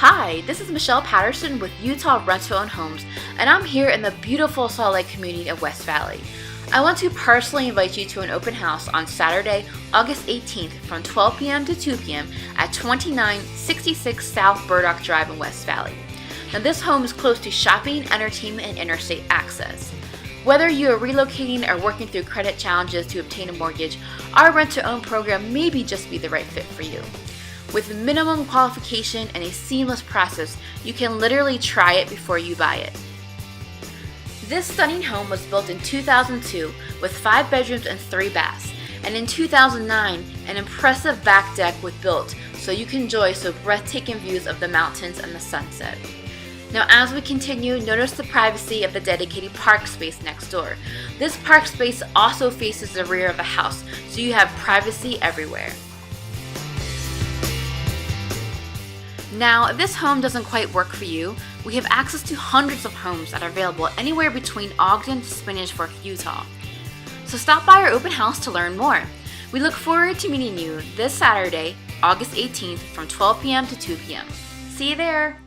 Hi, this is Michelle Patterson with Utah Rent-to-Own Homes, and I'm here in the beautiful Salt Lake community of West Valley. I want to personally invite you to an open house on Saturday, August 18th from 12 p.m. to 2 p.m. at 2966 South Burdock Drive in West Valley. Now this home is close to shopping, entertainment, and interstate access. Whether you are relocating or working through credit challenges to obtain a mortgage, our rent-to-own program may just be the right fit for you. With minimum qualification and a seamless process, you can literally try it before you buy it. This stunning home was built in 2002 with 5 bedrooms and 3 baths, and in 2009 an impressive back deck was built so you can enjoy so breathtaking views of the mountains and the sunset. Now as we continue, notice the privacy of the dedicated park space next door. This park space also faces the rear of the house, so you have privacy everywhere. Now, if this home doesn't quite work for you, we have access to hundreds of homes that are available anywhere between Ogden to Spanish Fork, Utah. So stop by our open house to learn more. We look forward to meeting you this Saturday, August 18th from 12 p.m. to 2 p.m. See you there!